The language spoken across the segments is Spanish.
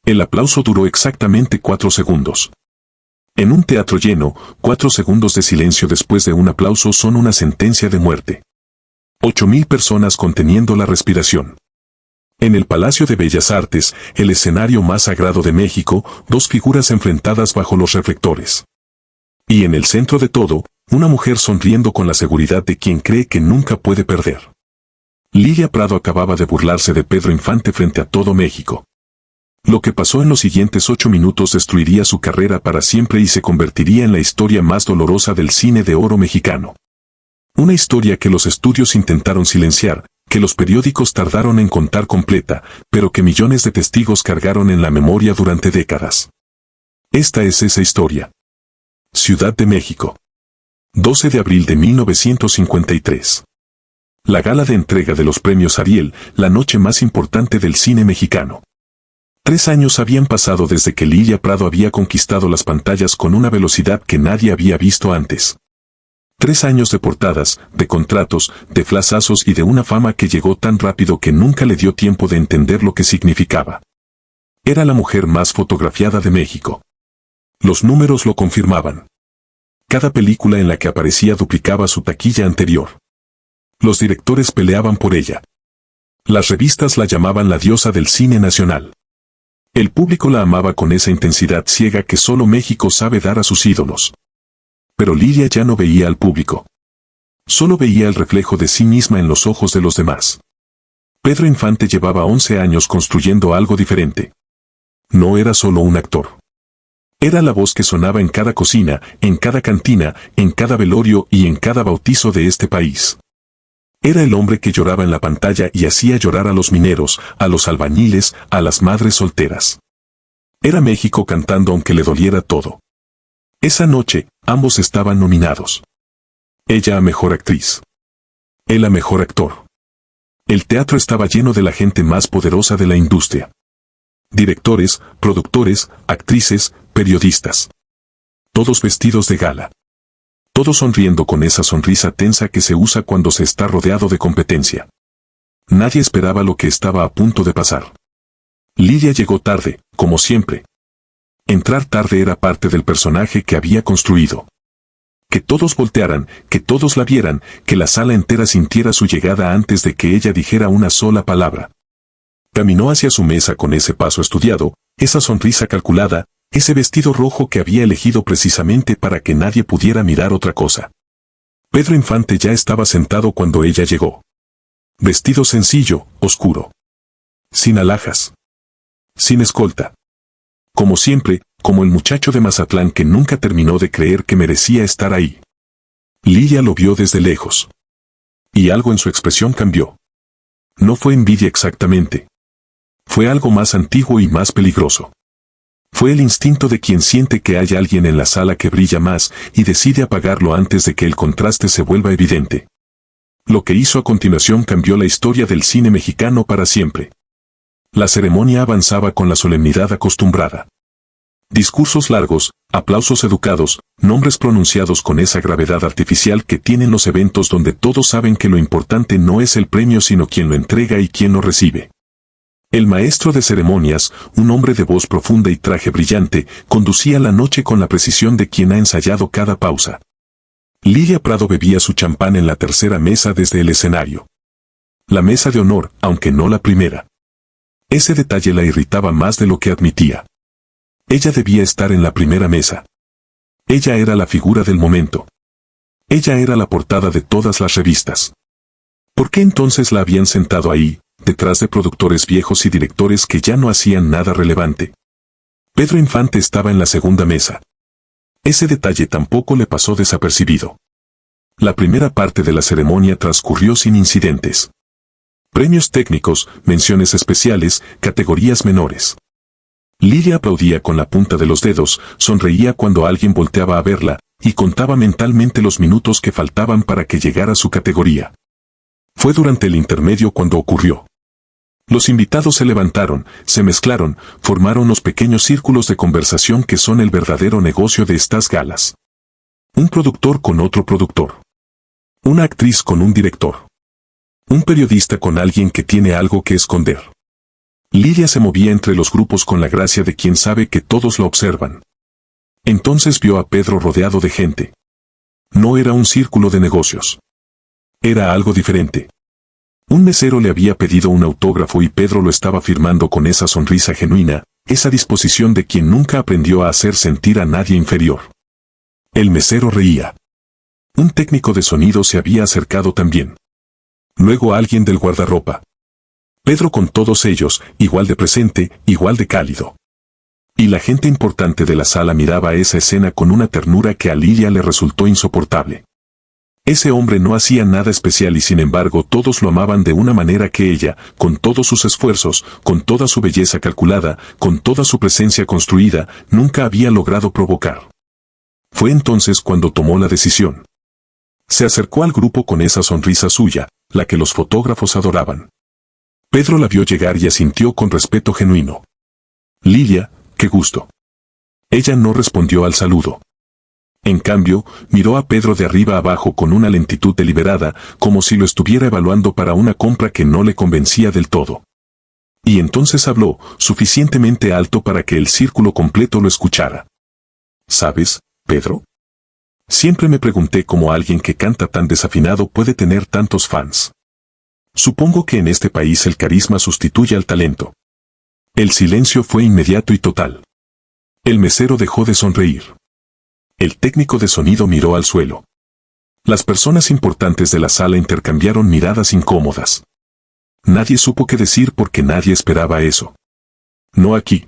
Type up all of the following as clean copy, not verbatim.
El aplauso duró exactamente 4 segundos. En un teatro lleno, 4 segundos de silencio después de un aplauso son una sentencia de muerte. 8.000 personas conteniendo la respiración. En el Palacio de Bellas Artes, el escenario más sagrado de México, 2 figuras enfrentadas bajo los reflectores. Y en el centro de todo, una mujer sonriendo con la seguridad de quien cree que nunca puede perder. Lilia Prado acababa de burlarse de Pedro Infante frente a todo México. Lo que pasó en los siguientes 8 minutos destruiría su carrera para siempre y se convertiría en la historia más dolorosa del cine de oro mexicano. Una historia que los estudios intentaron silenciar, que los periódicos tardaron en contar completa, pero que millones de testigos cargaron en la memoria durante décadas. Esta es esa historia. Ciudad de México. 12 de abril de 1953. La gala de entrega de los premios Ariel, la noche más importante del cine mexicano. 3 años habían pasado desde que Lilia Prado había conquistado las pantallas con una velocidad que nadie había visto antes. 3 años de portadas, de contratos, de flashazos y de una fama que llegó tan rápido que nunca le dio tiempo de entender lo que significaba. Era la mujer más fotografiada de México. Los números lo confirmaban. Cada película en la que aparecía duplicaba su taquilla anterior. Los directores peleaban por ella. Las revistas la llamaban la diosa del cine nacional. El público la amaba con esa intensidad ciega que solo México sabe dar a sus ídolos. Pero Lilia ya no veía al público. Solo veía el reflejo de sí misma en los ojos de los demás. Pedro Infante llevaba 11 años construyendo algo diferente. No era solo un actor. Era la voz que sonaba en cada cocina, en cada cantina, en cada velorio y en cada bautizo de este país. Era el hombre que lloraba en la pantalla y hacía llorar a los mineros, a los albañiles, a las madres solteras. Era México cantando aunque le doliera todo. Esa noche, ambos estaban nominados. Ella a mejor actriz. Él a mejor actor. El teatro estaba lleno de la gente más poderosa de la industria. Directores, productores, actrices, periodistas. Todos vestidos de gala. Todos sonriendo con esa sonrisa tensa que se usa cuando se está rodeado de competencia. Nadie esperaba lo que estaba a punto de pasar. Lilia llegó tarde, como siempre. Entrar tarde era parte del personaje que había construido. Que todos voltearan, que todos la vieran, que la sala entera sintiera su llegada antes de que ella dijera una sola palabra. Caminó hacia su mesa con ese paso estudiado, esa sonrisa calculada, ese vestido rojo que había elegido precisamente para que nadie pudiera mirar otra cosa. Pedro Infante ya estaba sentado cuando ella llegó. Vestido sencillo, oscuro. Sin alhajas. Sin escolta. Como siempre, como el muchacho de Mazatlán que nunca terminó de creer que merecía estar ahí. Lilia lo vio desde lejos. Y algo en su expresión cambió. No fue envidia exactamente. Fue algo más antiguo y más peligroso. Fue el instinto de quien siente que hay alguien en la sala que brilla más y decide apagarlo antes de que el contraste se vuelva evidente. Lo que hizo a continuación cambió la historia del cine mexicano para siempre. La ceremonia avanzaba con la solemnidad acostumbrada. Discursos largos, aplausos educados, nombres pronunciados con esa gravedad artificial que tienen los eventos donde todos saben que lo importante no es el premio sino quien lo entrega y quien lo recibe. El maestro de ceremonias, un hombre de voz profunda y traje brillante, conducía la noche con la precisión de quien ha ensayado cada pausa. Lilia Prado bebía su champán en la tercera mesa desde el escenario. La mesa de honor, aunque no la primera. Ese detalle la irritaba más de lo que admitía. Ella debía estar en la primera mesa. Ella era la figura del momento. Ella era la portada de todas las revistas. ¿Por qué entonces la habían sentado ahí, detrás de productores viejos y directores que ya no hacían nada relevante? Pedro Infante estaba en la segunda mesa. Ese detalle tampoco le pasó desapercibido. La primera parte de la ceremonia transcurrió sin incidentes. Premios técnicos, menciones especiales, categorías menores. Lilia aplaudía con la punta de los dedos, sonreía cuando alguien volteaba a verla, y contaba mentalmente los minutos que faltaban para que llegara su categoría. Fue durante el intermedio cuando ocurrió. Los invitados se levantaron, se mezclaron, formaron los pequeños círculos de conversación que son el verdadero negocio de estas galas. Un productor con otro productor. Una actriz con un director. Un periodista con alguien que tiene algo que esconder. Lidia se movía entre los grupos con la gracia de quien sabe que todos lo observan. Entonces vio a Pedro rodeado de gente. No era un círculo de negocios. Era algo diferente. Un mesero le había pedido un autógrafo y Pedro lo estaba firmando con esa sonrisa genuina, esa disposición de quien nunca aprendió a hacer sentir a nadie inferior. El mesero reía. Un técnico de sonido se había acercado también. Luego alguien del guardarropa. Pedro con todos ellos, igual de presente, igual de cálido. Y la gente importante de la sala miraba esa escena con una ternura que a Lidia le resultó insoportable. Ese hombre no hacía nada especial y sin embargo todos lo amaban de una manera que ella, con todos sus esfuerzos, con toda su belleza calculada, con toda su presencia construida, nunca había logrado provocar. Fue entonces cuando tomó la decisión. Se acercó al grupo con esa sonrisa suya, la que los fotógrafos adoraban. Pedro la vio llegar y asintió con respeto genuino. Lidia, qué gusto. Ella no respondió al saludo. En cambio, miró a Pedro de arriba abajo con una lentitud deliberada, como si lo estuviera evaluando para una compra que no le convencía del todo. Y entonces habló, suficientemente alto para que el círculo completo lo escuchara. ¿Sabes, Pedro? Siempre me pregunté cómo alguien que canta tan desafinado puede tener tantos fans. Supongo que en este país el carisma sustituye al talento. El silencio fue inmediato y total. El mesero dejó de sonreír. El técnico de sonido miró al suelo. Las personas importantes de la sala intercambiaron miradas incómodas. Nadie supo qué decir porque nadie esperaba eso. No aquí.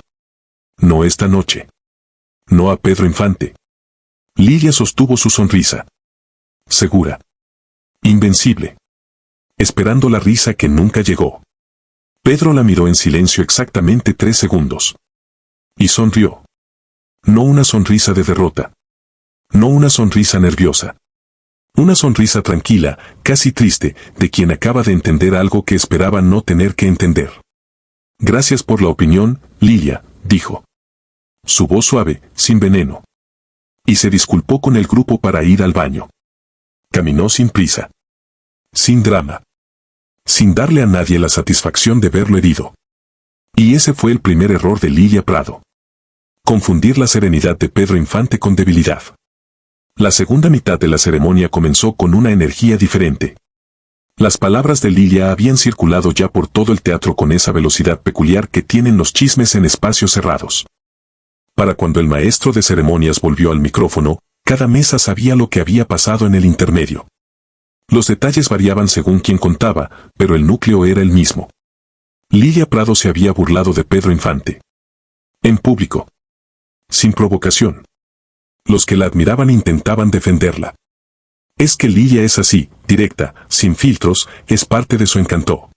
No esta noche. No a Pedro Infante. Lidia sostuvo su sonrisa. Segura. Invencible. Esperando la risa que nunca llegó. Pedro la miró en silencio exactamente 3 segundos. Y sonrió. No una sonrisa de derrota. No una sonrisa nerviosa. Una sonrisa tranquila, casi triste, de quien acaba de entender algo que esperaba no tener que entender. Gracias por la opinión, Lidia, dijo. Su voz suave, sin veneno. Y se disculpó con el grupo para ir al baño. Caminó sin prisa. Sin drama. Sin darle a nadie la satisfacción de verlo herido. Y ese fue el primer error de Lidia Prado. Confundir la serenidad de Pedro Infante con debilidad. La segunda mitad de la ceremonia comenzó con una energía diferente. Las palabras de Lidia habían circulado ya por todo el teatro con esa velocidad peculiar que tienen los chismes en espacios cerrados. Para cuando el maestro de ceremonias volvió al micrófono, cada mesa sabía lo que había pasado en el intermedio. Los detalles variaban según quien contaba, pero el núcleo era el mismo. Lidia Prado se había burlado de Pedro Infante. En público. Sin provocación. Los que la admiraban intentaban defenderla. Es que Lidia es así, directa, sin filtros, es parte de su encanto.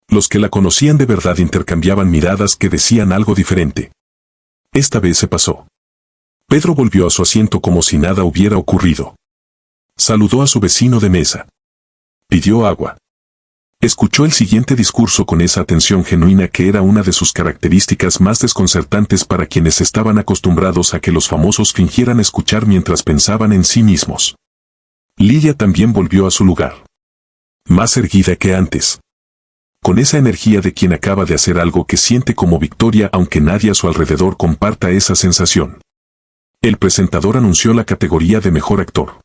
Los que la conocían de verdad intercambiaban miradas que decían algo diferente. Esta vez se pasó. Pedro volvió a su asiento como si nada hubiera ocurrido. Saludó a su vecino de mesa. Pidió agua. Escuchó el siguiente discurso con esa atención genuina que era una de sus características más desconcertantes para quienes estaban acostumbrados a que los famosos fingieran escuchar mientras pensaban en sí mismos. Lidia también volvió a su lugar. Más erguida que antes. Con esa energía de quien acaba de hacer algo que siente como victoria aunque nadie a su alrededor comparta esa sensación. El presentador anunció la categoría de mejor actor.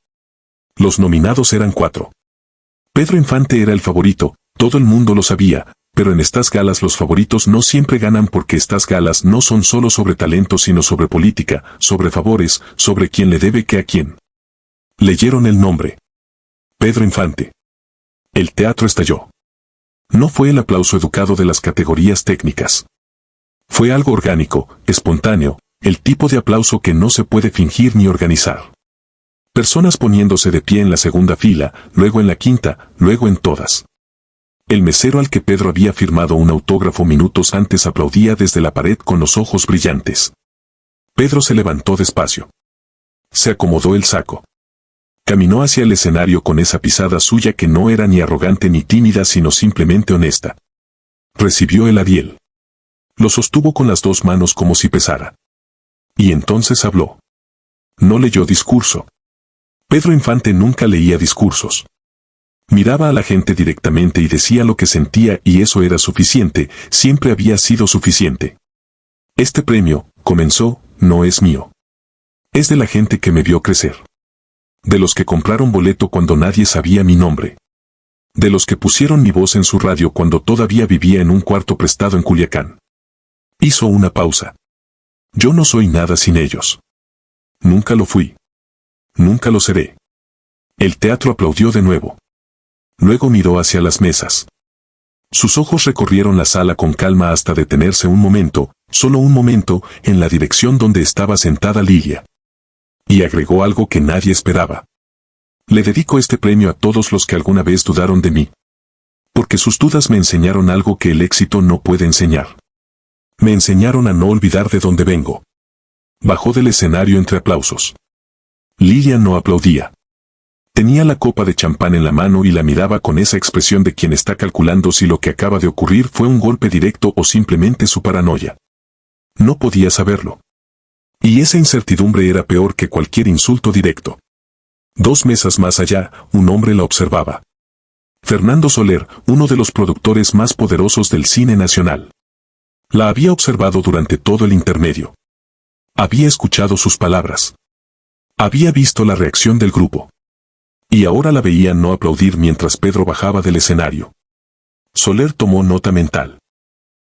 Los nominados eran 4. Pedro Infante era el favorito, todo el mundo lo sabía, pero en estas galas los favoritos no siempre ganan porque estas galas no son solo sobre talento sino sobre política, sobre favores, sobre quién le debe qué a quién. Leyeron el nombre. Pedro Infante. El teatro estalló. No fue el aplauso educado de las categorías técnicas. Fue algo orgánico, espontáneo, el tipo de aplauso que no se puede fingir ni organizar. Personas poniéndose de pie en la segunda fila, luego en la quinta, luego en todas. El mesero al que Pedro había firmado un autógrafo minutos antes aplaudía desde la pared con los ojos brillantes. Pedro se levantó despacio. Se acomodó el saco. Caminó hacia el escenario con esa pisada suya que no era ni arrogante ni tímida sino simplemente honesta. Recibió el Ariel. Lo sostuvo con las 2 manos como si pesara. Y entonces habló. No leyó discurso. Pedro Infante nunca leía discursos. Miraba a la gente directamente y decía lo que sentía y eso era suficiente, siempre había sido suficiente. Este premio, comenzó, no es mío. Es de la gente que me vio crecer. De los que compraron boleto cuando nadie sabía mi nombre. De los que pusieron mi voz en su radio cuando todavía vivía en un cuarto prestado en Culiacán. Hizo una pausa. Yo no soy nada sin ellos. Nunca lo fui. Nunca lo seré. El teatro aplaudió de nuevo. Luego miró hacia las mesas. Sus ojos recorrieron la sala con calma hasta detenerse un momento, solo un momento, en la dirección donde estaba sentada Lilia. Y agregó algo que nadie esperaba. Le dedico este premio a todos los que alguna vez dudaron de mí. Porque sus dudas me enseñaron algo que el éxito no puede enseñar. Me enseñaron a no olvidar de dónde vengo. Bajó del escenario entre aplausos. Lilia no aplaudía. Tenía la copa de champán en la mano y la miraba con esa expresión de quien está calculando si lo que acaba de ocurrir fue un golpe directo o simplemente su paranoia. No podía saberlo. Y esa incertidumbre era peor que cualquier insulto directo. 2 mesas más allá, un hombre la observaba. Fernando Soler, uno de los productores más poderosos del cine nacional. La había observado durante todo el intermedio. Había escuchado sus palabras. Había visto la reacción del grupo. Y ahora la veía no aplaudir mientras Pedro bajaba del escenario. Soler tomó nota mental.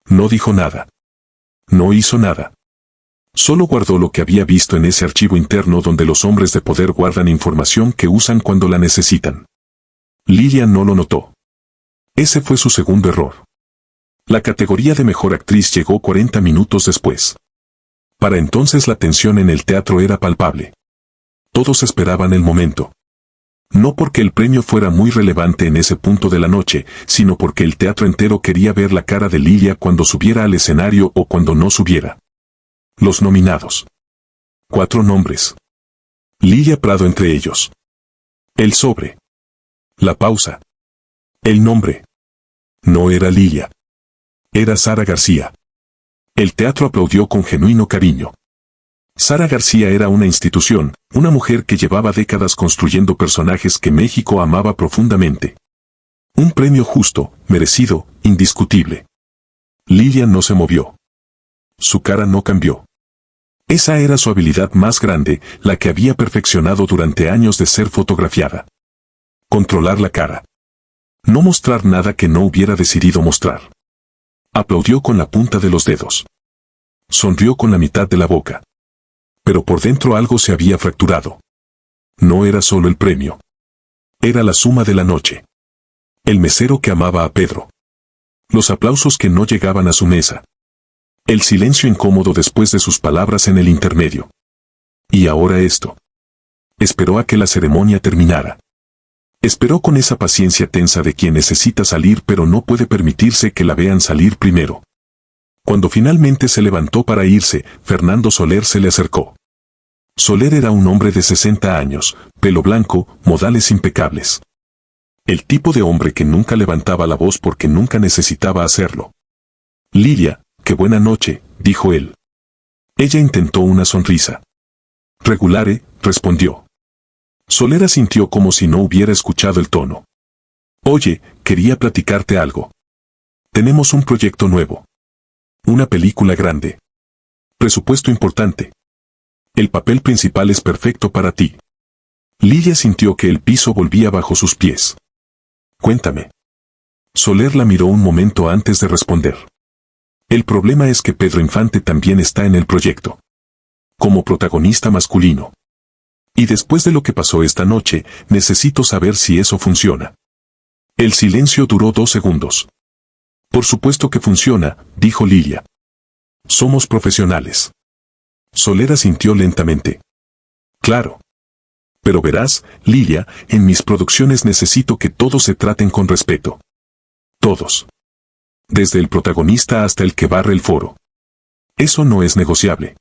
No dijo nada. No hizo nada. Solo guardó lo que había visto en ese archivo interno donde los hombres de poder guardan información que usan cuando la necesitan. Lilia no lo notó. Ese fue su segundo error. La categoría de mejor actriz llegó 40 minutos después. Para entonces la tensión en el teatro era palpable. Todos esperaban el momento. No porque el premio fuera muy relevante en ese punto de la noche, sino porque el teatro entero quería ver la cara de Lilia cuando subiera al escenario o cuando no subiera. Los nominados. 4 nombres. Lilia Prado entre ellos. El sobre. La pausa. El nombre. No era Lilia. Era Sara García. El teatro aplaudió con genuino cariño. Sara García era una institución, una mujer que llevaba décadas construyendo personajes que México amaba profundamente. Un premio justo, merecido, indiscutible. Lilia no se movió. Su cara no cambió. Esa era su habilidad más grande, la que había perfeccionado durante años de ser fotografiada. Controlar la cara. No mostrar nada que no hubiera decidido mostrar. Aplaudió con la punta de los dedos. Sonrió con la mitad de la boca. Pero por dentro algo se había fracturado. No era solo el premio. Era la suma de la noche. El mesero que amaba a Pedro. Los aplausos que no llegaban a su mesa. El silencio incómodo después de sus palabras en el intermedio. Y ahora esto. Esperó a que la ceremonia terminara. Esperó con esa paciencia tensa de quien necesita salir pero no puede permitirse que la vean salir primero. Cuando finalmente se levantó para irse, Fernando Soler se le acercó. Soler era un hombre de 60 años, pelo blanco, modales impecables. El tipo de hombre que nunca levantaba la voz porque nunca necesitaba hacerlo. Lilia, qué buena noche, dijo él. Ella intentó una sonrisa. Regulare, respondió. Soler asintió como si no hubiera escuchado el tono. Oye, quería platicarte algo. Tenemos un proyecto nuevo. Una película grande. Presupuesto importante. El papel principal es perfecto para ti. Lilia sintió que el piso volvía bajo sus pies. Cuéntame. Soler la miró un momento antes de responder. El problema es que Pedro Infante también está en el proyecto. Como protagonista masculino. Y después de lo que pasó esta noche, necesito saber si eso funciona. El silencio duró 2 segundos. Por supuesto que funciona, dijo Lilia. Somos profesionales. Soler asintió lentamente. Claro. Pero verás, Lilia, en mis producciones necesito que todos se traten con respeto. Todos. Desde el protagonista hasta el que barre el foro. Eso no es negociable.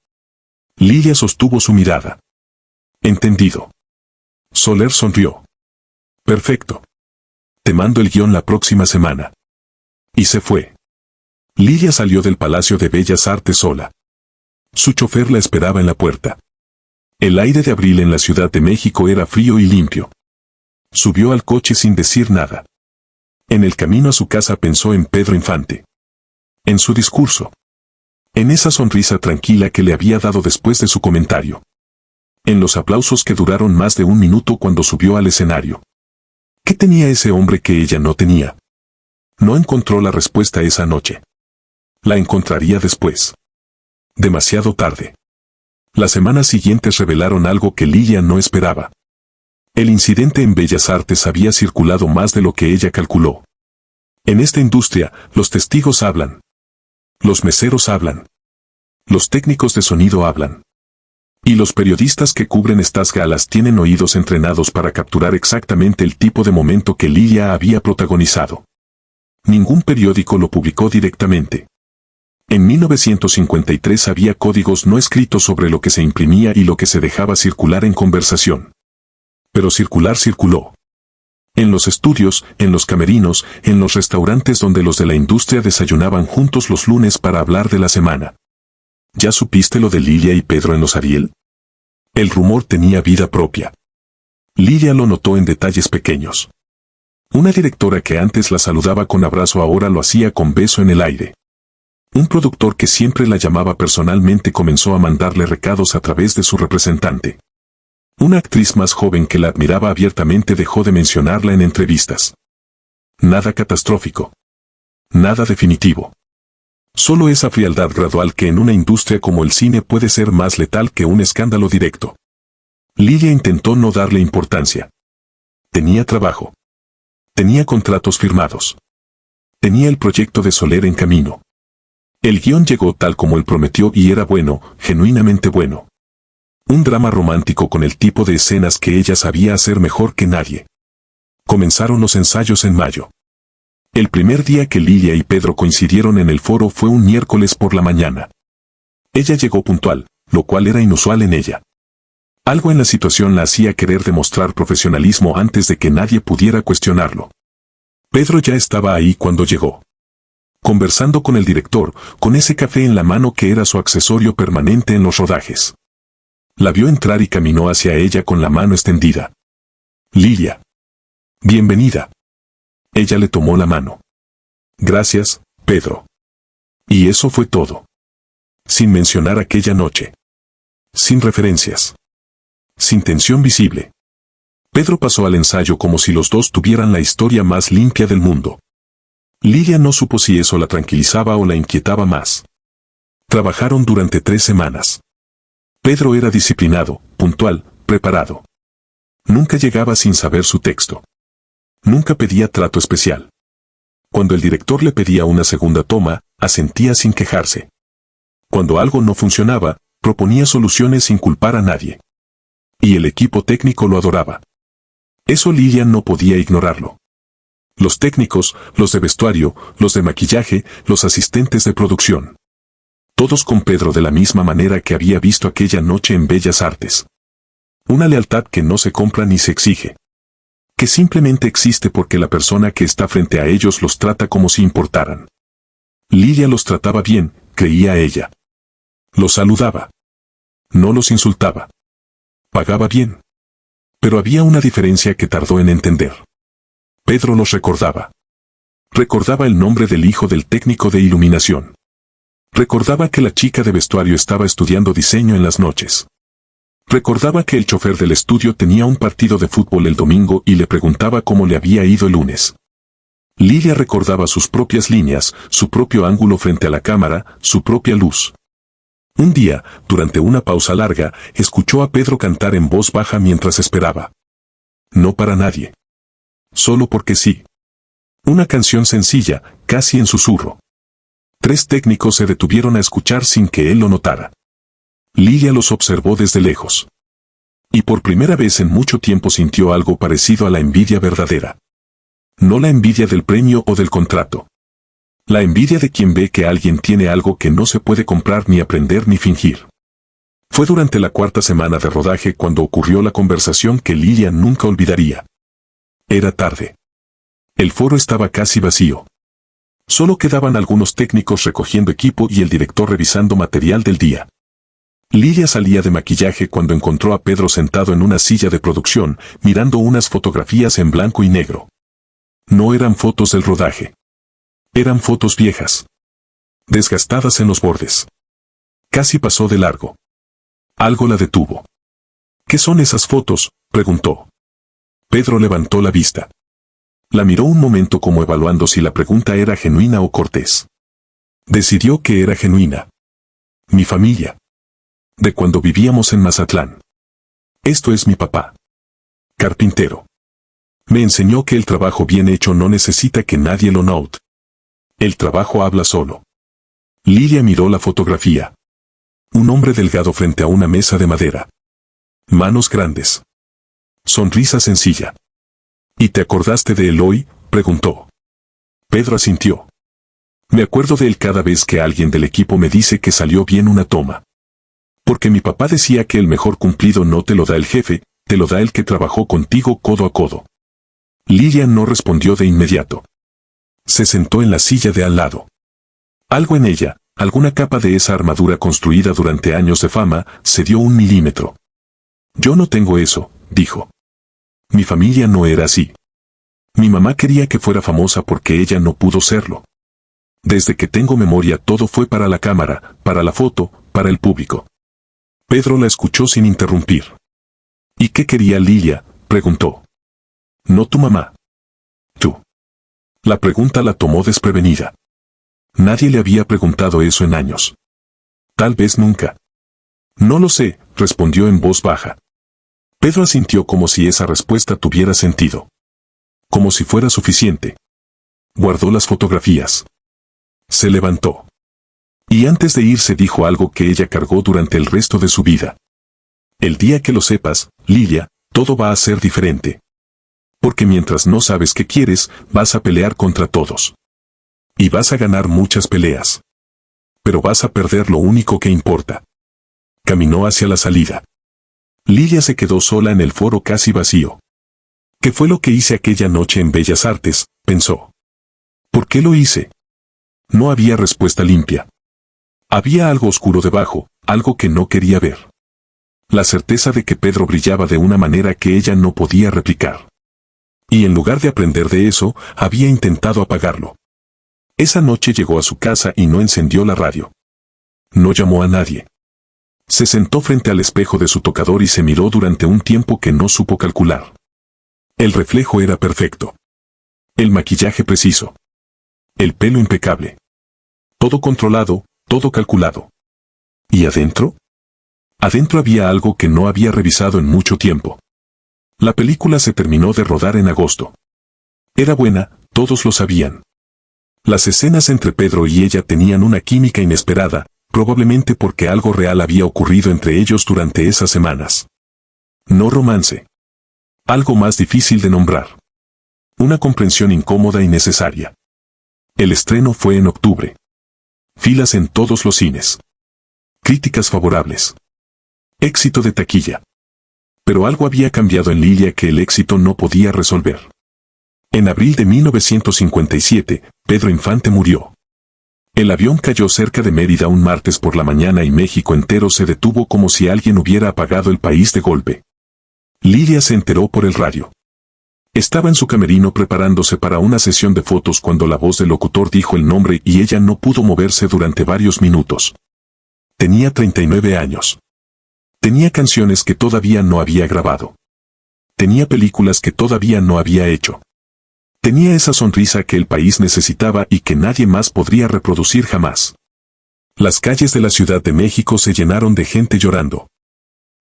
Lilia sostuvo su mirada. Entendido. Soler sonrió. Perfecto. Te mando el guión la próxima semana. Y se fue. Lilia salió del Palacio de Bellas Artes sola. Su chofer la esperaba en la puerta. El aire de abril en la Ciudad de México era frío y limpio. Subió al coche sin decir nada. En el camino a su casa pensó en Pedro Infante. En su discurso. En esa sonrisa tranquila que le había dado después de su comentario. En los aplausos que duraron más de un minuto cuando subió al escenario. ¿Qué tenía ese hombre que ella no tenía? No encontró la respuesta esa noche. La encontraría después. Demasiado tarde. Las semanas siguientes revelaron algo que Lilia no esperaba. El incidente en Bellas Artes había circulado más de lo que ella calculó. En esta industria, los testigos hablan. Los meseros hablan. Los técnicos de sonido hablan. Y los periodistas que cubren estas galas tienen oídos entrenados para capturar exactamente el tipo de momento que Lilia había protagonizado. Ningún periódico lo publicó directamente. En 1953 había códigos no escritos sobre lo que se imprimía y lo que se dejaba circular en conversación. Pero circular circuló. En los estudios, en los camerinos, en los restaurantes donde los de la industria desayunaban juntos los lunes para hablar de la semana. ¿Ya supiste lo de Lilia y Pedro en los Ariel? El rumor tenía vida propia. Lilia lo notó en detalles pequeños. Una directora que antes la saludaba con abrazo ahora lo hacía con beso en el aire. Un productor que siempre la llamaba personalmente comenzó a mandarle recados a través de su representante. Una actriz más joven que la admiraba abiertamente dejó de mencionarla en entrevistas. Nada catastrófico. Nada definitivo. Solo esa frialdad gradual que en una industria como el cine puede ser más letal que un escándalo directo. Lilia intentó no darle importancia. Tenía trabajo. Tenía contratos firmados. Tenía el proyecto de Soler en camino. El guión llegó tal como él prometió y era bueno, genuinamente bueno. Un drama romántico con el tipo de escenas que ella sabía hacer mejor que nadie. Comenzaron los ensayos en mayo. El primer día que Lilia y Pedro coincidieron en el foro fue un miércoles por la mañana. Ella llegó puntual, lo cual era inusual en ella. Algo en la situación la hacía querer demostrar profesionalismo antes de que nadie pudiera cuestionarlo. Pedro ya estaba ahí cuando llegó. Conversando con el director, con ese café en la mano que era su accesorio permanente en los rodajes. La vio entrar y caminó hacia ella con la mano extendida. Lilia. Bienvenida. Ella le tomó la mano. Gracias, Pedro. Y eso fue todo. Sin mencionar aquella noche. Sin referencias. Sin tensión visible. Pedro pasó al ensayo como si los dos tuvieran la historia más limpia del mundo. Lilia no supo si eso la tranquilizaba o la inquietaba más. Trabajaron durante 3 semanas. Pedro era disciplinado, puntual, preparado. Nunca llegaba sin saber su texto. Nunca pedía trato especial. Cuando el director le pedía una segunda toma, asentía sin quejarse. Cuando algo no funcionaba, proponía soluciones sin culpar a nadie. Y el equipo técnico lo adoraba. Eso Lilia no podía ignorarlo. Los técnicos, los de vestuario, los de maquillaje, los asistentes de producción. Todos con Pedro de la misma manera que había visto aquella noche en Bellas Artes. Una lealtad que no se compra ni se exige. Que simplemente existe porque la persona que está frente a ellos los trata como si importaran. Lilia los trataba bien, creía ella. Los saludaba. No los insultaba. Pagaba bien. Pero había una diferencia que tardó en entender. Pedro los recordaba. Recordaba el nombre del hijo del técnico de iluminación. Recordaba que la chica de vestuario estaba estudiando diseño en las noches. Recordaba que el chofer del estudio tenía un partido de fútbol el domingo y le preguntaba cómo le había ido el lunes. Lilia recordaba sus propias líneas, su propio ángulo frente a la cámara, su propia luz. Un día, durante una pausa larga, escuchó a Pedro cantar en voz baja mientras esperaba. No para nadie. Solo porque sí. Una canción sencilla, casi en susurro. 3 técnicos se detuvieron a escuchar sin que él lo notara. Lilia los observó desde lejos. Y por primera vez en mucho tiempo sintió algo parecido a la envidia verdadera. No la envidia del premio o del contrato. La envidia de quien ve que alguien tiene algo que no se puede comprar ni aprender ni fingir. Fue durante la 4ª semana de rodaje cuando ocurrió la conversación que Lilia nunca olvidaría. Era tarde. El foro estaba casi vacío. Solo quedaban algunos técnicos recogiendo equipo y el director revisando material del día. Lilia salía de maquillaje cuando encontró a Pedro sentado en una silla de producción, mirando unas fotografías en blanco y negro. No eran fotos del rodaje. Eran fotos viejas, desgastadas en los bordes. Casi pasó de largo. Algo la detuvo. ¿Qué son esas fotos?, preguntó. Pedro levantó la vista. La miró un momento como evaluando si la pregunta era genuina o cortés. Decidió que era genuina. Mi familia. De cuando vivíamos en Mazatlán. Esto es mi papá. Carpintero. Me enseñó que el trabajo bien hecho no necesita que nadie lo note. El trabajo habla solo. Lilia miró la fotografía. Un hombre delgado frente a una mesa de madera. Manos grandes. Sonrisa sencilla. ¿Y te acordaste de él hoy?, preguntó. Pedro asintió. Me acuerdo de él cada vez que alguien del equipo me dice que salió bien una toma. Porque mi papá decía que el mejor cumplido no te lo da el jefe, te lo da el que trabajó contigo codo a codo. Lilia no respondió de inmediato. Se sentó en la silla de al lado. Algo en ella, alguna capa de esa armadura construida durante años de fama, se dio 1 milímetro. Yo no tengo eso, dijo. Mi familia no era así. Mi mamá quería que fuera famosa porque ella no pudo serlo. Desde que tengo memoria todo fue para la cámara, para la foto, para el público. Pedro la escuchó sin interrumpir. ¿Y qué quería Lilia?, preguntó. No tu mamá. Tú. La pregunta la tomó desprevenida. Nadie le había preguntado eso en años. Tal vez nunca. No lo sé, respondió en voz baja. Pedro asintió como si esa respuesta tuviera sentido. Como si fuera suficiente. Guardó las fotografías. Se levantó. Y antes de irse dijo algo que ella cargó durante el resto de su vida. El día que lo sepas, Lilia, todo va a ser diferente. Porque mientras no sabes qué quieres, vas a pelear contra todos. Y vas a ganar muchas peleas. Pero vas a perder lo único que importa. Caminó hacia la salida. Lilia se quedó sola en el foro casi vacío. ¿Qué fue lo que hice aquella noche en Bellas Artes?, pensó. ¿Por qué lo hice? No había respuesta limpia. Había algo oscuro debajo, algo que no quería ver. La certeza de que Pedro brillaba de una manera que ella no podía replicar. Y en lugar de aprender de eso, había intentado apagarlo. Esa noche llegó a su casa y no encendió la radio. No llamó a nadie. Se sentó frente al espejo de su tocador y se miró durante un tiempo que no supo calcular. El reflejo era perfecto. El maquillaje preciso. El pelo impecable. Todo controlado, todo calculado. ¿Y adentro? Adentro había algo que no había revisado en mucho tiempo. La película se terminó de rodar en agosto. Era buena, todos lo sabían. Las escenas entre Pedro y ella tenían una química inesperada, probablemente porque algo real había ocurrido entre ellos durante esas semanas. No romance. Algo más difícil de nombrar. Una comprensión incómoda y necesaria. El estreno fue en octubre. Filas en todos los cines. Críticas favorables. Éxito de taquilla. Pero algo había cambiado en Lilia que el éxito no podía resolver. En abril de 1957, Pedro Infante murió. El avión cayó cerca de Mérida un martes por la mañana y México entero se detuvo como si alguien hubiera apagado el país de golpe. Lilia se enteró por el radio. Estaba en su camerino preparándose para una sesión de fotos cuando la voz del locutor dijo el nombre y ella no pudo moverse durante varios minutos. Tenía 39 años. Tenía canciones que todavía no había grabado. Tenía películas que todavía no había hecho. Tenía esa sonrisa que el país necesitaba y que nadie más podría reproducir jamás. Las calles de la Ciudad de México se llenaron de gente llorando.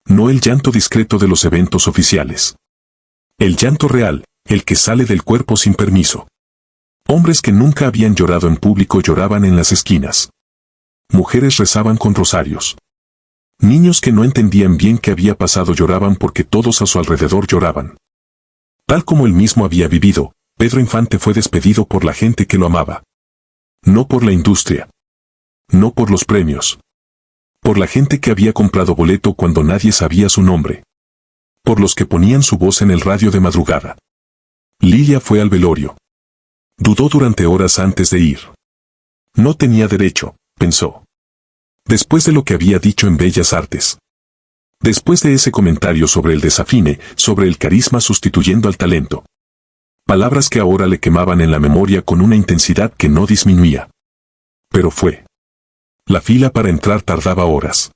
No el llanto discreto de los eventos oficiales. El llanto real, el que sale del cuerpo sin permiso. Hombres que nunca habían llorado en público lloraban en las esquinas. Mujeres rezaban con rosarios. Niños que no entendían bien qué había pasado lloraban porque todos a su alrededor lloraban. Tal como él mismo había vivido, Pedro Infante fue despedido por la gente que lo amaba. No por la industria. No por los premios. Por la gente que había comprado boleto cuando nadie sabía su nombre. Por los que ponían su voz en el radio de madrugada. Lilia fue al velorio. Dudó durante horas antes de ir. No tenía derecho, pensó. Después de lo que había dicho en Bellas Artes. Después de ese comentario sobre el desafine, sobre el carisma sustituyendo al talento. Palabras que ahora le quemaban en la memoria con una intensidad que no disminuía. Pero fue. La fila para entrar tardaba horas.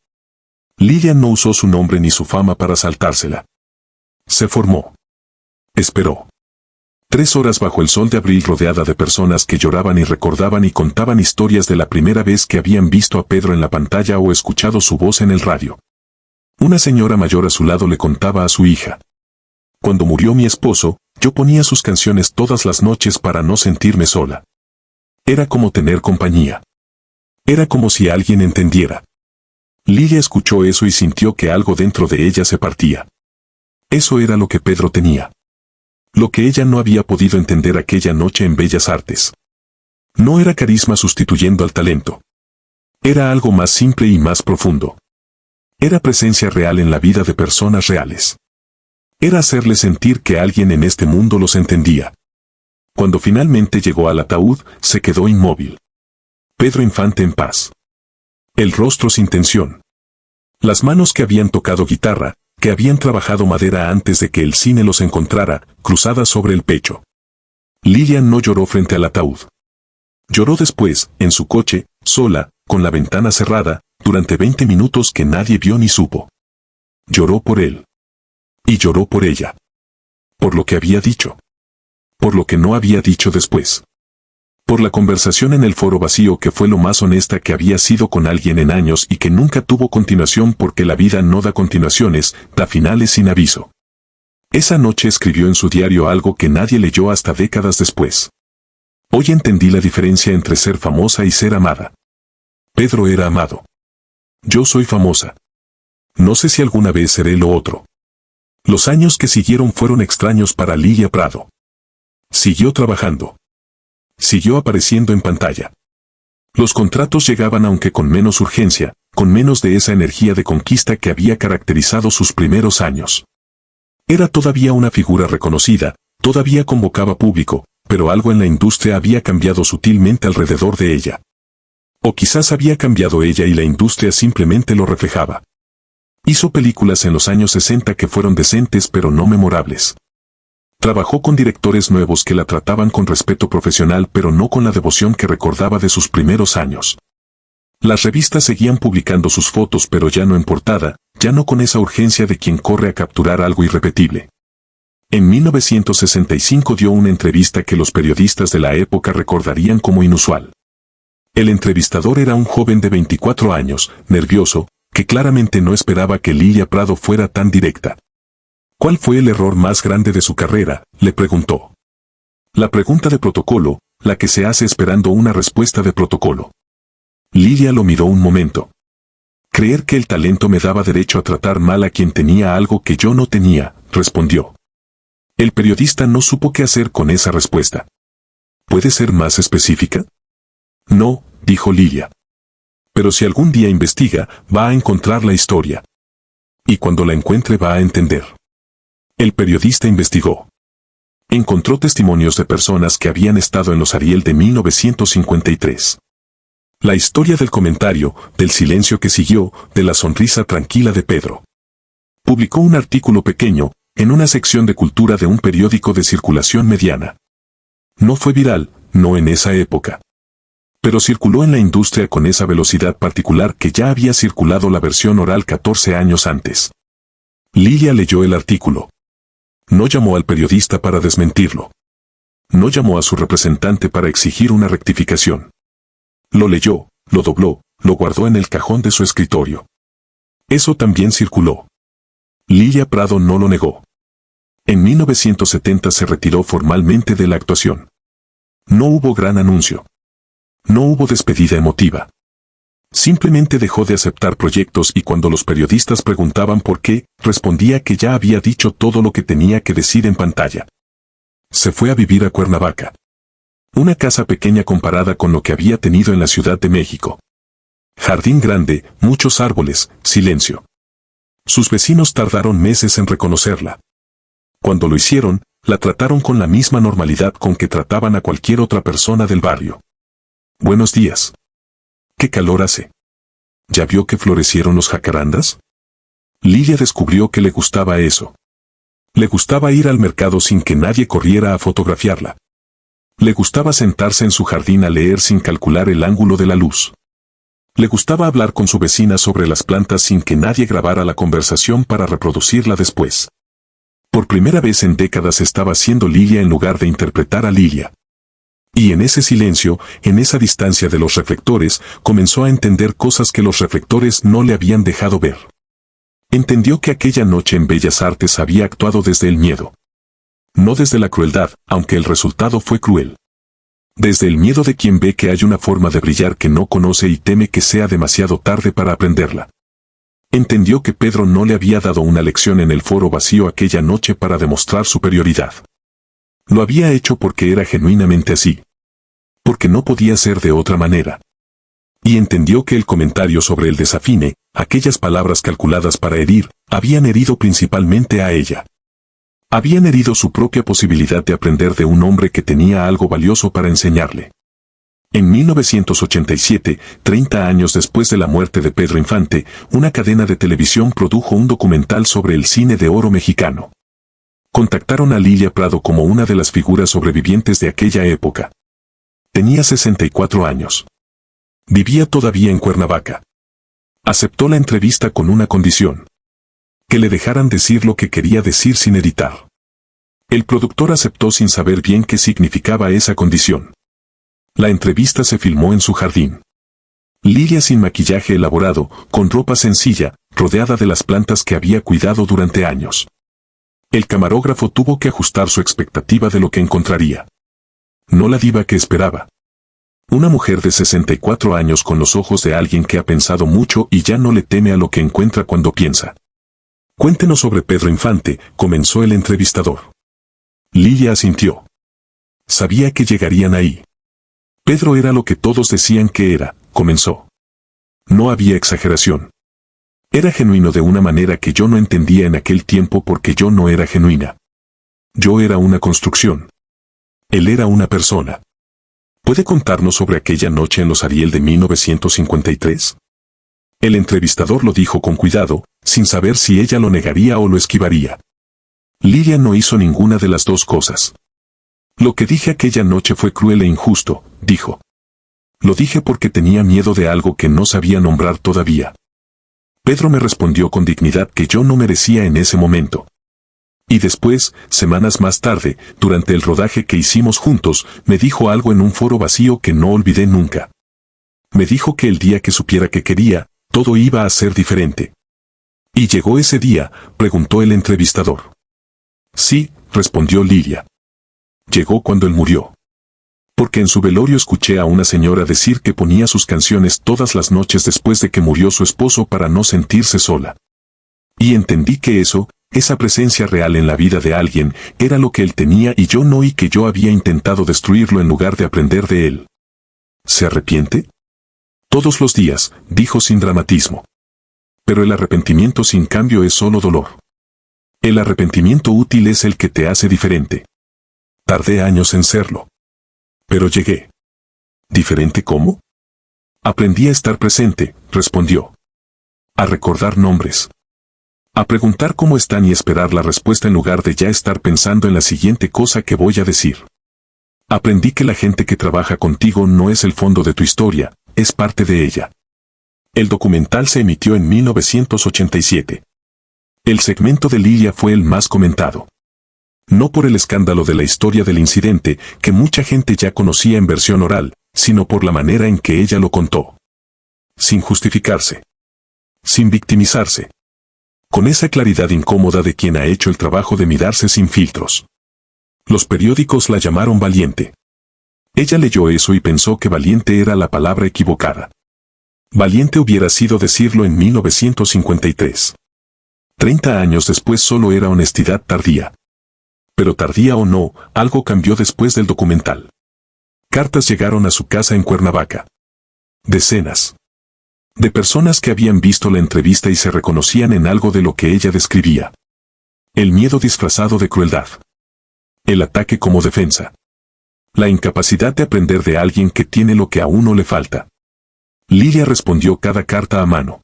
Lilian no usó su nombre ni su fama para saltársela. Se formó. Esperó. 3 horas bajo el sol de abril rodeada de personas que lloraban y recordaban y contaban historias de la primera vez que habían visto a Pedro en la pantalla o escuchado su voz en el radio. Una señora mayor a su lado le contaba a su hija. Cuando murió mi esposo, yo ponía sus canciones todas las noches para no sentirme sola. Era como tener compañía. Era como si alguien entendiera. Lilia escuchó eso y sintió que algo dentro de ella se partía. Eso era lo que Pedro tenía. Lo que ella no había podido entender aquella noche en Bellas Artes. No era carisma sustituyendo al talento. Era algo más simple y más profundo. Era presencia real en la vida de personas reales. Era hacerle sentir que alguien en este mundo los entendía. Cuando finalmente llegó al ataúd, se quedó inmóvil. Pedro Infante en paz. El rostro sin tensión. Las manos que habían tocado guitarra, que habían trabajado madera antes de que el cine los encontrara, cruzadas sobre el pecho. Lilian no lloró frente al ataúd. Lloró después, en su coche, sola, con la ventana cerrada, durante 20 minutos que nadie vio ni supo. Lloró por él. Y lloró por ella. Por lo que había dicho. Por lo que no había dicho después. Por la conversación en el foro vacío que fue lo más honesta que había sido con alguien en años y que nunca tuvo continuación porque la vida no da continuaciones, da finales sin aviso. Esa noche escribió en su diario algo que nadie leyó hasta décadas después. Hoy entendí la diferencia entre ser famosa y ser amada. Pedro era amado. Yo soy famosa. No sé si alguna vez seré lo otro. Los años que siguieron fueron extraños para Lilia Prado. Siguió trabajando. Siguió apareciendo en pantalla. Los contratos llegaban aunque con menos urgencia, con menos de esa energía de conquista que había caracterizado sus primeros años. Era todavía una figura reconocida, todavía convocaba público, pero algo en la industria había cambiado sutilmente alrededor de ella. O quizás había cambiado ella y la industria simplemente lo reflejaba. Hizo películas en los años 60 que fueron decentes pero no memorables. Trabajó con directores nuevos que la trataban con respeto profesional pero no con la devoción que recordaba de sus primeros años. Las revistas seguían publicando sus fotos pero ya no en portada, ya no con esa urgencia de quien corre a capturar algo irrepetible. En 1965 dio una entrevista que los periodistas de la época recordarían como inusual. El entrevistador era un joven de 24 años, nervioso, que claramente no esperaba que Lilia Prado fuera tan directa. ¿Cuál fue el error más grande de su carrera?, le preguntó. La pregunta de protocolo, la que se hace esperando una respuesta de protocolo. Lilia lo miró un momento. Creer que el talento me daba derecho a tratar mal a quien tenía algo que yo no tenía, respondió. El periodista no supo qué hacer con esa respuesta. ¿Puede ser más específica? No, dijo Lilia. Pero si algún día investiga, va a encontrar la historia. Y cuando la encuentre va a entender. El periodista investigó. Encontró testimonios de personas que habían estado en los Ariel de 1953. La historia del comentario, del silencio que siguió, de la sonrisa tranquila de Pedro. Publicó un artículo pequeño, en una sección de cultura de un periódico de circulación mediana. No fue viral, no en esa época. Pero circuló en la industria con esa velocidad particular que ya había circulado la versión oral 14 años antes. Lilia leyó el artículo. No llamó al periodista para desmentirlo. No llamó a su representante para exigir una rectificación. Lo leyó, lo dobló, lo guardó en el cajón de su escritorio. Eso también circuló. Lilia Prado no lo negó. En 1970 se retiró formalmente de la actuación. No hubo gran anuncio. No hubo despedida emotiva. Simplemente dejó de aceptar proyectos y cuando los periodistas preguntaban por qué, respondía que ya había dicho todo lo que tenía que decir en pantalla. Se fue a vivir a Cuernavaca. Una casa pequeña comparada con lo que había tenido en la Ciudad de México. Jardín grande, muchos árboles, silencio. Sus vecinos tardaron meses en reconocerla. Cuando lo hicieron, la trataron con la misma normalidad con que trataban a cualquier otra persona del barrio. Buenos días. ¿Qué calor hace? ¿Ya vio que florecieron los jacarandas? Lilia descubrió que le gustaba eso. Le gustaba ir al mercado sin que nadie corriera a fotografiarla. Le gustaba sentarse en su jardín a leer sin calcular el ángulo de la luz. Le gustaba hablar con su vecina sobre las plantas sin que nadie grabara la conversación para reproducirla después. Por primera vez en décadas estaba siendo Lilia en lugar de interpretar a Lilia. Y en ese silencio, en esa distancia de los reflectores, comenzó a entender cosas que los reflectores no le habían dejado ver. Entendió que aquella noche en Bellas Artes había actuado desde el miedo. No desde la crueldad, aunque el resultado fue cruel. Desde el miedo de quien ve que hay una forma de brillar que no conoce y teme que sea demasiado tarde para aprenderla. Entendió que Pedro no le había dado una lección en el foro vacío aquella noche para demostrar superioridad. Lo había hecho porque era genuinamente así. Porque no podía ser de otra manera. Y entendió que el comentario sobre el desafine, aquellas palabras calculadas para herir, habían herido principalmente a ella. Habían herido su propia posibilidad de aprender de un hombre que tenía algo valioso para enseñarle. En 1987, 30 años después de la muerte de Pedro Infante, una cadena de televisión produjo un documental sobre el cine de oro mexicano. Contactaron a Lilia Prado como una de las figuras sobrevivientes de aquella época. Tenía 64 años. Vivía todavía en Cuernavaca. Aceptó la entrevista con una condición. Que le dejaran decir lo que quería decir sin editar. El productor aceptó sin saber bien qué significaba esa condición. La entrevista se filmó en su jardín. Lilia sin maquillaje elaborado, con ropa sencilla, rodeada de las plantas que había cuidado durante años. El camarógrafo tuvo que ajustar su expectativa de lo que encontraría. No la diva que esperaba. Una mujer de 64 años con los ojos de alguien que ha pensado mucho y ya no le teme a lo que encuentra cuando piensa. Cuéntenos sobre Pedro Infante, comenzó el entrevistador. Lilia asintió. Sabía que llegarían ahí. Pedro era lo que todos decían que era, comenzó. No había exageración. Era genuino de una manera que yo no entendía en aquel tiempo porque yo no era genuina. Yo era una construcción. Él era una persona. ¿Puede contarnos sobre aquella noche en los Ariel de 1953? El entrevistador lo dijo con cuidado, sin saber si ella lo negaría o lo esquivaría. Lilia no hizo ninguna de las dos cosas. Lo que dije aquella noche fue cruel e injusto, dijo. Lo dije porque tenía miedo de algo que no sabía nombrar todavía. Pedro me respondió con dignidad que yo no merecía en ese momento. Y después, semanas más tarde, durante el rodaje que hicimos juntos, me dijo algo en un foro vacío que no olvidé nunca. Me dijo que el día que supiera que quería, todo iba a ser diferente. ¿Y llegó ese día?, preguntó el entrevistador. Sí, respondió Lilia. Llegó cuando él murió. Porque en su velorio escuché a una señora decir que ponía sus canciones todas las noches después de que murió su esposo para no sentirse sola. Y entendí que eso, esa presencia real en la vida de alguien, era lo que él tenía y yo no, y que yo había intentado destruirlo en lugar de aprender de él. ¿Se arrepiente? Todos los días, dijo sin dramatismo. Pero el arrepentimiento sin cambio es solo dolor. El arrepentimiento útil es el que te hace diferente. Tardé años en serlo. Pero llegué. ¿Diferente cómo? Aprendí a estar presente, respondió. A recordar nombres. A preguntar cómo están y esperar la respuesta en lugar de ya estar pensando en la siguiente cosa que voy a decir. Aprendí que la gente que trabaja contigo no es el fondo de tu historia, es parte de ella. El documental se emitió en 1987. El segmento de Lilia fue el más comentado. No por el escándalo de la historia del incidente, que mucha gente ya conocía en versión oral, sino por la manera en que ella lo contó. Sin justificarse. Sin victimizarse. Con esa claridad incómoda de quien ha hecho el trabajo de mirarse sin filtros. Los periódicos la llamaron valiente. Ella leyó eso y pensó que valiente era la palabra equivocada. Valiente hubiera sido decirlo en 1953. 30 años después solo era honestidad tardía. Pero tardía o no, algo cambió después del documental. Cartas llegaron a su casa en Cuernavaca. Decenas. De personas que habían visto la entrevista y se reconocían en algo de lo que ella describía. El miedo disfrazado de crueldad. El ataque como defensa. La incapacidad de aprender de alguien que tiene lo que a uno le falta. Lilia respondió cada carta a mano.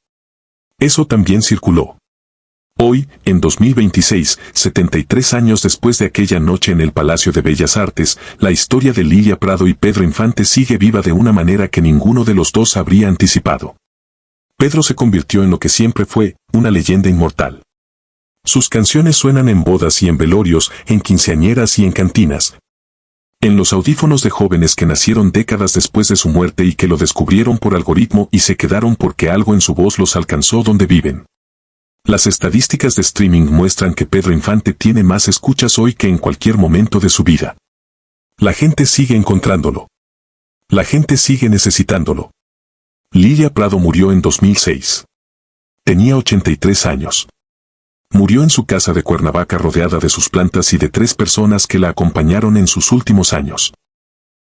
Eso también circuló. Hoy, en 2026, 73 años después de aquella noche en el Palacio de Bellas Artes, la historia de Lilia Prado y Pedro Infante sigue viva de una manera que ninguno de los dos habría anticipado. Pedro se convirtió en lo que siempre fue, una leyenda inmortal. Sus canciones suenan en bodas y en velorios, en quinceañeras y en cantinas. En los audífonos de jóvenes que nacieron décadas después de su muerte y que lo descubrieron por algoritmo y se quedaron porque algo en su voz los alcanzó donde viven. Las estadísticas de streaming muestran que Pedro Infante tiene más escuchas hoy que en cualquier momento de su vida. La gente sigue encontrándolo. La gente sigue necesitándolo. Lilia Prado murió en 2006. Tenía 83 años. Murió en su casa de Cuernavaca rodeada de sus plantas y de 3 personas que la acompañaron en sus últimos años.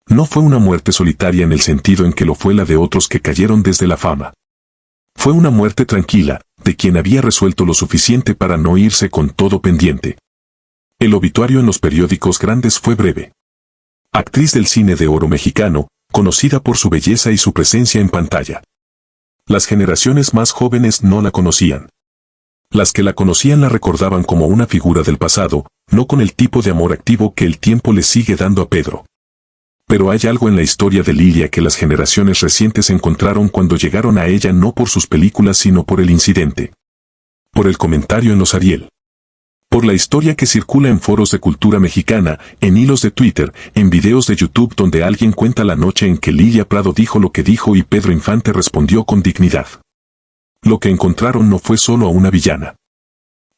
No fue una muerte solitaria en el sentido en que lo fue la de otros que cayeron desde la fama. Fue una muerte tranquila, de quien había resuelto lo suficiente para no irse con todo pendiente. El obituario en los periódicos grandes fue breve. Actriz del cine de oro mexicano, conocida por su belleza y su presencia en pantalla. Las generaciones más jóvenes no la conocían. Las que la conocían la recordaban como una figura del pasado, no con el tipo de amor activo que el tiempo le sigue dando a Pedro. Pero hay algo en la historia de Lilia que las generaciones recientes encontraron cuando llegaron a ella no por sus películas sino por el incidente. Por el comentario en los Ariel. Por la historia que circula en foros de cultura mexicana, en hilos de Twitter, en videos de YouTube donde alguien cuenta la noche en que Lilia Prado dijo lo que dijo y Pedro Infante respondió con dignidad. Lo que encontraron no fue solo a una villana.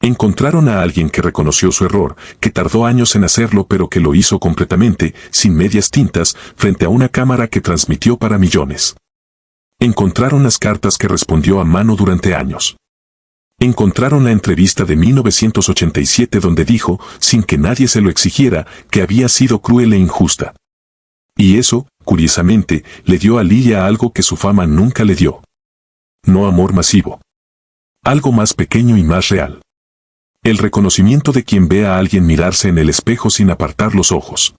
Encontraron a alguien que reconoció su error, que tardó años en hacerlo pero que lo hizo completamente, sin medias tintas, frente a una cámara que transmitió para millones. Encontraron las cartas que respondió a mano durante años. Encontraron la entrevista de 1987 donde dijo, sin que nadie se lo exigiera, que había sido cruel e injusta. Y eso, curiosamente, le dio a Lilia algo que su fama nunca le dio. No amor masivo. Algo más pequeño y más real. El reconocimiento de quien ve a alguien mirarse en el espejo sin apartar los ojos.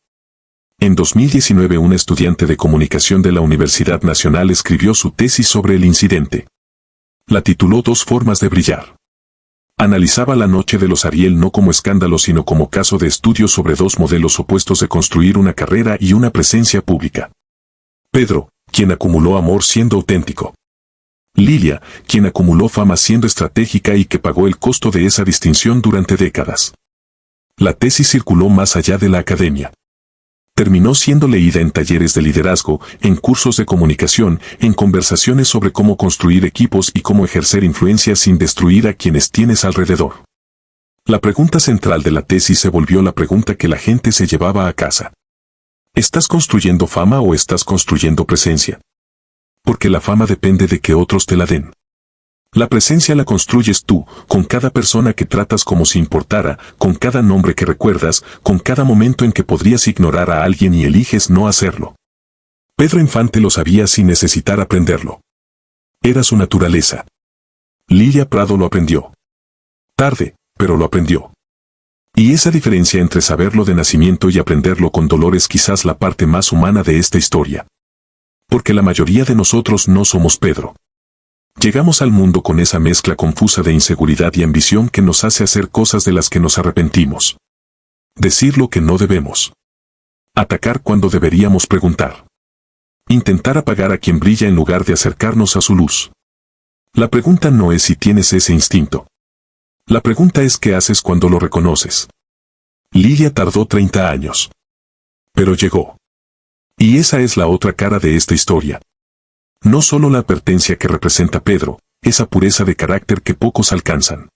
En 2019 un estudiante de comunicación de la Universidad Nacional escribió su tesis sobre el incidente. La tituló Dos formas de brillar. Analizaba la noche de los Ariel no como escándalo sino como caso de estudio sobre dos modelos opuestos de construir una carrera y una presencia pública. Pedro, quien acumuló amor siendo auténtico. Lilia, quien acumuló fama siendo estratégica y que pagó el costo de esa distinción durante décadas. La tesis circuló más allá de la academia. Terminó siendo leída en talleres de liderazgo, en cursos de comunicación, en conversaciones sobre cómo construir equipos y cómo ejercer influencia sin destruir a quienes tienes alrededor. La pregunta central de la tesis se volvió la pregunta que la gente se llevaba a casa. ¿Estás construyendo fama o estás construyendo presencia? Porque la fama depende de que otros te la den. La presencia la construyes tú, con cada persona que tratas como si importara, con cada nombre que recuerdas, con cada momento en que podrías ignorar a alguien y eliges no hacerlo. Pedro Infante lo sabía sin necesitar aprenderlo. Era su naturaleza. Lilia Prado lo aprendió. Tarde, pero lo aprendió. Y esa diferencia entre saberlo de nacimiento y aprenderlo con dolor es quizás la parte más humana de esta historia. Porque la mayoría de nosotros no somos Pedro. Llegamos al mundo con esa mezcla confusa de inseguridad y ambición que nos hace hacer cosas de las que nos arrepentimos. Decir lo que no debemos. Atacar cuando deberíamos preguntar. Intentar apagar a quien brilla en lugar de acercarnos a su luz. La pregunta no es si tienes ese instinto. La pregunta es qué haces cuando lo reconoces. Lilia tardó 30 años. Pero llegó. Y esa es la otra cara de esta historia. No solo la advertencia que representa Pedro, esa pureza de carácter que pocos alcanzan.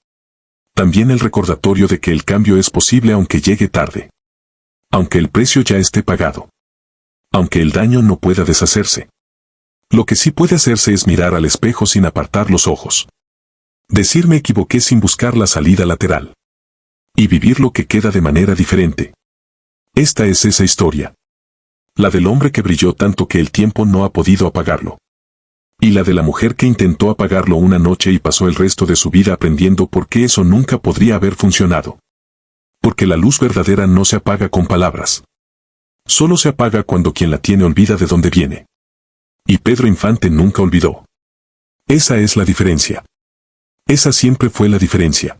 También el recordatorio de que el cambio es posible aunque llegue tarde. Aunque el precio ya esté pagado. Aunque el daño no pueda deshacerse. Lo que sí puede hacerse es mirar al espejo sin apartar los ojos. Decir me equivoqué sin buscar la salida lateral. Y vivir lo que queda de manera diferente. Esta es esa historia. La del hombre que brilló tanto que el tiempo no ha podido apagarlo. Y la de la mujer que intentó apagarlo una noche y pasó el resto de su vida aprendiendo por qué eso nunca podría haber funcionado. Porque la luz verdadera no se apaga con palabras. Solo se apaga cuando quien la tiene olvida de dónde viene. Y Pedro Infante nunca olvidó. Esa es la diferencia. Esa siempre fue la diferencia.